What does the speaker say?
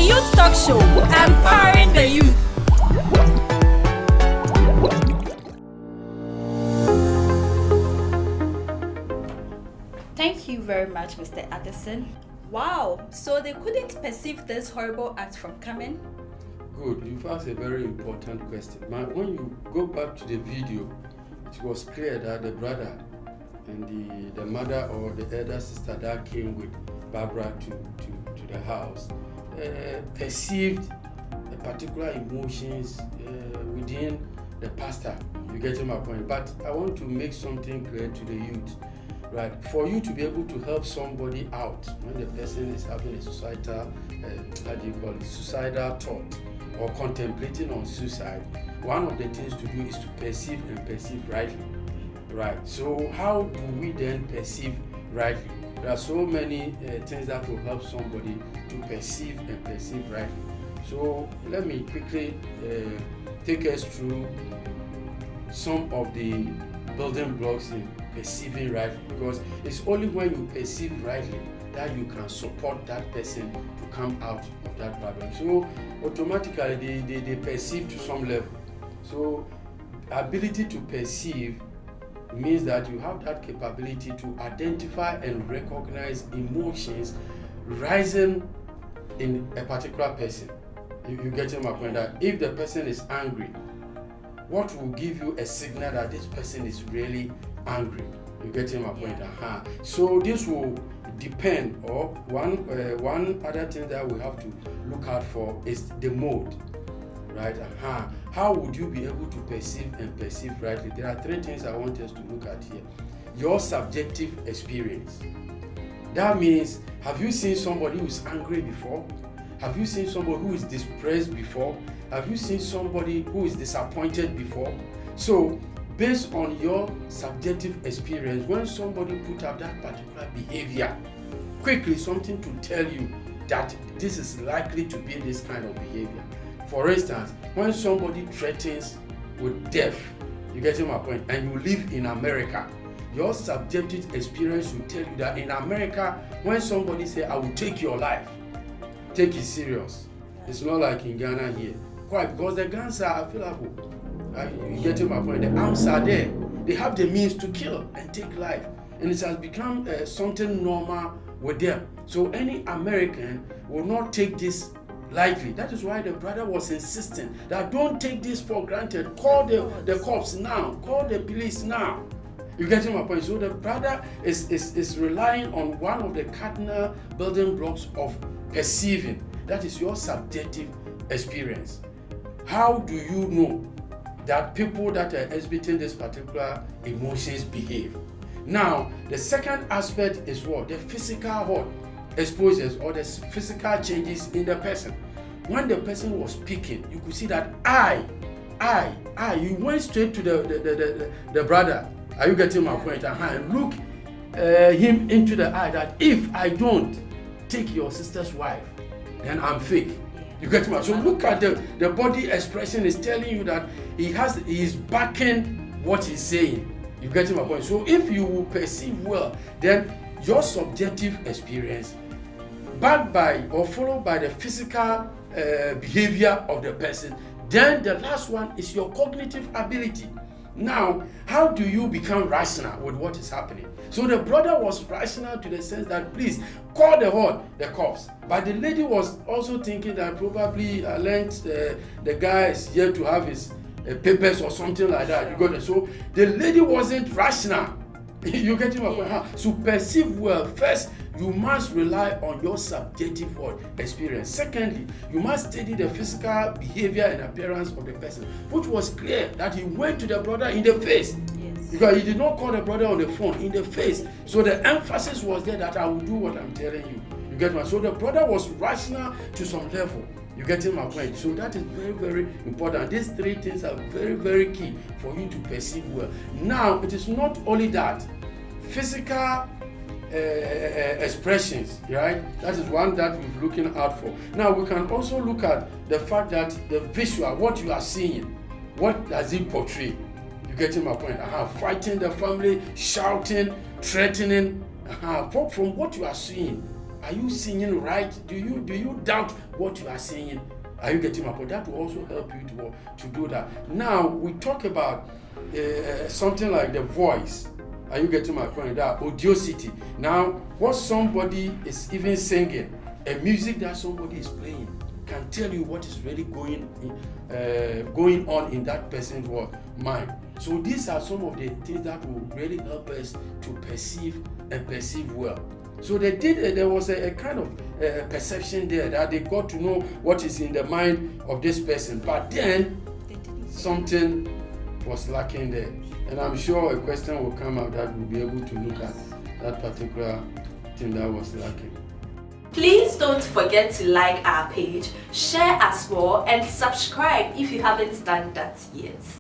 Youth Talk Show, empowering the youth. Thank you very much, Mr. Addison. Wow, so they couldn't perceive this horrible act from coming? Good, you've asked a very important question. When you go back to the video, it was clear that the brother and the mother or the elder sister that came with Barbara to the house perceived a particular emotions within the pastor. You get my point? But I want to make something clear to the youth. Right, for you to be able to help somebody out when the person is having a suicidal, suicidal thought or contemplating on suicide, one of the things to do is to perceive and perceive rightly. Right. So how do we then perceive rightly? There are so many things that will help somebody to perceive and perceive rightly. So let me quickly take us through some of the building blocks in perceiving rightly, because it's only when you perceive rightly that you can support that person to come out of that problem. So automatically they perceive to some level. So ability to perceive means that you have that capability to identify and recognize emotions rising in a particular person. You getting my point? That if the person is angry, what will give you a signal that this person is really angry? You getting my point? So this will depend, or one other thing that we have to look out for is the mode, right? How would you be able to perceive and perceive rightly? There are three things I want us to look at here. Your subjective experience. That means, have you seen somebody who is angry before? Have you seen somebody who is depressed before? Have you seen somebody who is disappointed before? So, based on your subjective experience, when somebody put up that particular behavior, quickly something to tell you that this is likely to be this kind of behavior. For instance, when somebody threatens with death, you get my point, and you live in America, your subjective experience will tell you that in America, when somebody say, I will take your life, take it serious. It's not like in Ghana here. Why? Because the guns are available. You getting my point? The arms are there. They have the means to kill and take life. And it has become something normal with them. So any American will not take this lightly. That is why the brother was insisting that don't take this for granted. Call the cops now. Call the police now. You getting my point? So the brother is relying on one of the cardinal building blocks of perceiving. That is your subjective experience. How do you know that people that are exhibiting this particular emotions behave? Now, the second aspect is what? The physical exposures or the physical changes in the person. When the person was speaking, you could see that you went straight to the brother. Are you getting my point? And look him into the eye that if I don't take your sister's wife, then I'm fake. You get me? So look at the body expression is telling you that he is backing what he's saying. You get my point? So if you will perceive well, then your subjective experience, backed by or followed by the physical behavior of the person, then the last one is your cognitive ability. Now, how do you become rational with what is happening? So the brother was rational to the sense that please call the cops. But the lady was also thinking that probably the guy is here to have his papers or something like that. You got it? So the lady wasn't rational. You get my point? So perceive well. First, you must rely on your subjective experience. Secondly, you must study the physical behavior and appearance of the person, which was clear that he went to the brother in the face. Yes. Because he did not call the brother on the phone, in the face. So the emphasis was there that I will do what I'm telling you. You get me? So the brother was rational to some level. You getting my point? So that is very, very important. These three things are very, very key for you to perceive well. Now, it is not only that. Physical expressions, right? That is one that we're looking out for. Now, we can also look at the fact that the visual, what you are seeing, what does it portray? You getting my point? Fighting the family, shouting, threatening. From what you are seeing, Are you singing right? Do you doubt what you are saying? Are you getting my point? That will also help you to do that. Now we talk about something like the voice. Are you getting my point? That audiosity. Now, what somebody is even singing, a music that somebody is playing, can tell you what is really going on in that person's mind. So these are some of the things that will really help us to perceive and perceive well. So there was a kind of perception there that they got to know what is in the mind of this person, but then something was lacking there. And I'm sure a question will come up that we'll be able to look at that particular thing that was lacking. Please don't forget to like our page, share as well, and subscribe if you haven't done that yet.